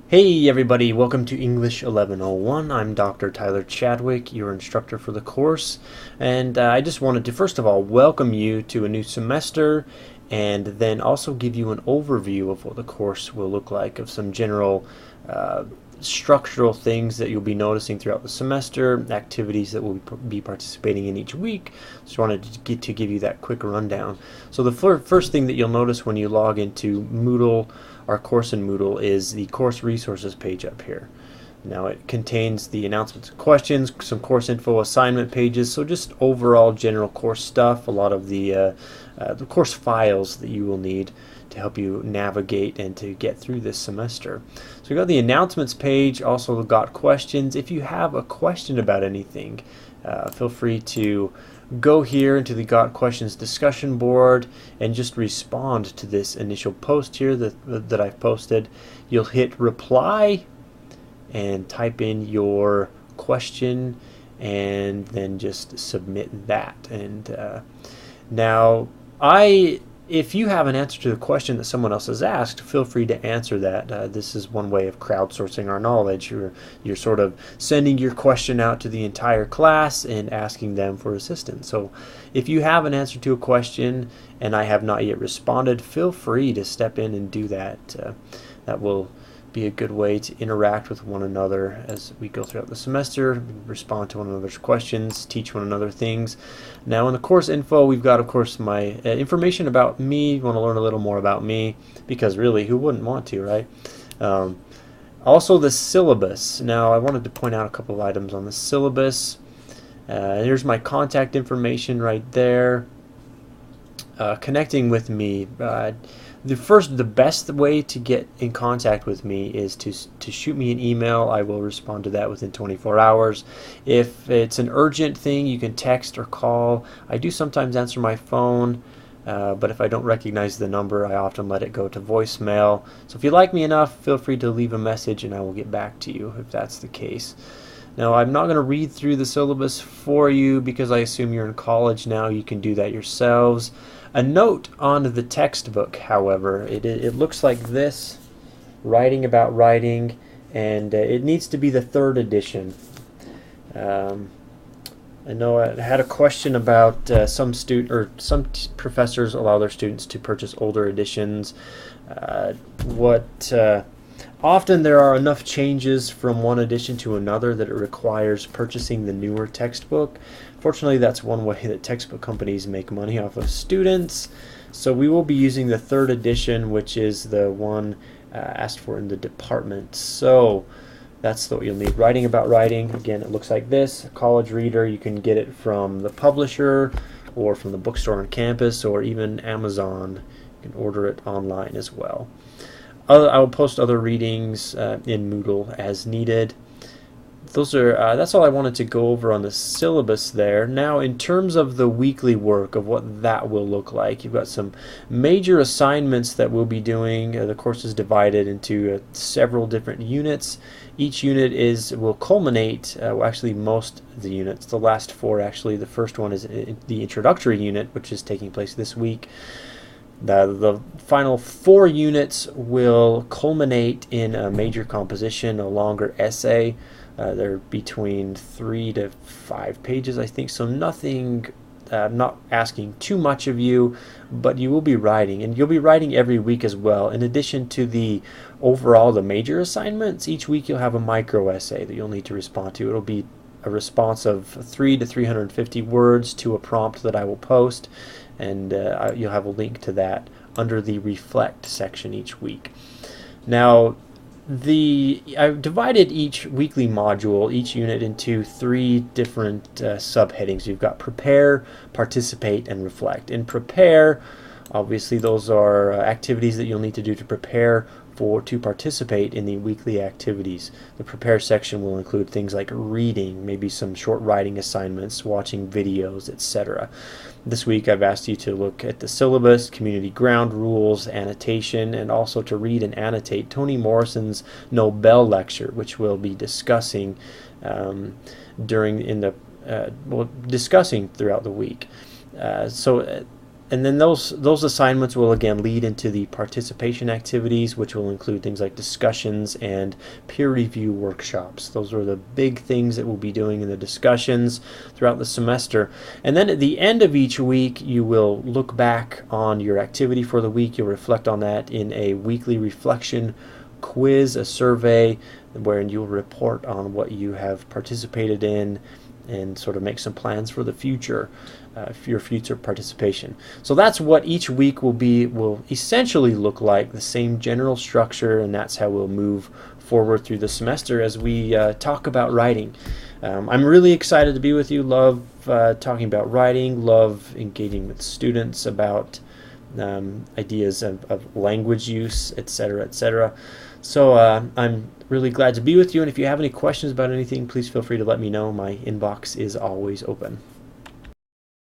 Hey everybody, welcome to English 1101. I'm Dr. Tyler Chadwick, your instructor for the course, and I just wanted to first of all welcome you to a new semester and then also give you an overview of what the course will look like, of some general structural things that you'll be noticing throughout the semester, activities that we'll be participating in each week. Just wanted to give you that quick rundown. So the first thing that you'll notice when you log into Moodle, our course in Moodle, is the course resources page up here. Now it contains the announcements and questions, some course info, assignment pages, so just overall general course stuff, a lot of the course files that you will need to help you navigate and to get through this semester. So we've got the announcements page, also got questions. If you have a question about anything, feel free to go here into the Got Questions discussion board and just respond to this initial post here that I've posted. You'll hit reply and type in your question and then just submit that. And now if you have an answer to the question that someone else has asked, feel free to answer that. This is one way of crowdsourcing our knowledge. You're sort of sending your question out to the entire class and asking them for assistance. So if you have an answer to a question and I have not yet responded, feel free to step in and do that. That will be a good way to interact with one another as we go throughout the semester, respond to one another's questions, teach one another things. Now in the course info, we've got, of course, my information about me. You want to learn a little more about me, because really, who wouldn't want to, right? Also the syllabus. Now I wanted to point out a couple of items on the syllabus. Here's my contact information right there. Connecting with me. The best way to get in contact with me is to shoot me an email. I will respond to that within 24 hours. If it's an urgent thing, you can text or call. I do sometimes answer my phone, but if I don't recognize the number, I often let it go to voicemail. So if you like me enough, feel free to leave a message and I will get back to you if that's the case. Now, I'm not going to read through the syllabus for you because I assume you're in college now. You can do that yourselves. A note on the textbook, however, it looks like this, Writing About Writing, and it needs to be the 3rd edition. I know I had a question about some professors allow their students to purchase older editions. Often there are enough changes from one edition to another that it requires purchasing the newer textbook. Fortunately, that's one way that textbook companies make money off of students. So we will be using the 3rd edition, which is the one asked for in the department. So that's what you'll need. Writing About Writing, again, it looks like this. A college reader, you can get it from the publisher or from the bookstore on campus or even Amazon. You can order it online as well. I will post other readings in Moodle as needed. That's all I wanted to go over on the syllabus there. Now, in terms of the weekly work, of what that will look like, you've got some major assignments that we'll be doing. The course is divided into several different units. Each unit will culminate, actually most of the units, the last 4 actually. The first one is the introductory unit, which is taking place this week. The final 4 units will culminate in a major composition, a longer essay. They're between 3 to 5 pages, I think, so nothing, not asking too much of you, but you will be writing, and you'll be writing every week as well. In addition to the major assignments, each week you'll have a micro essay that you'll need to respond to. It'll be a response of 3 to 350 words to a prompt that I will post, and you'll have a link to that under the Reflect section each week. Now, I've divided each weekly module, each unit, into 3 different subheadings. You've got Prepare, Participate, and Reflect. In Prepare, obviously those are activities that you'll need to do to prepare to participate in the weekly activities. The Prepare section will include things like reading, maybe some short writing assignments, watching videos, etc. This week I've asked you to look at the syllabus, community ground rules, annotation, and also to read and annotate Toni Morrison's Nobel lecture, which we'll be discussing discussing throughout the week. So And then those assignments will again lead into the participation activities, which will include things like discussions and peer review workshops. Those are the big things that we'll be doing in the discussions throughout the semester. And then at the end of each week, you will look back on your activity for the week. You'll reflect on that in a weekly reflection quiz, a survey, wherein you'll report on what you have participated in and sort of make some plans for the future, for your future participation. So that's what each week will essentially look like, the same general structure, and that's how we'll move forward through the semester as we talk about writing. I'm really excited to be with you. Love talking about writing, love engaging with students about ideas of language use, etc., etc. So I'm really glad to be with you, and if you have any questions about anything, please feel free to let me know. My inbox is always open.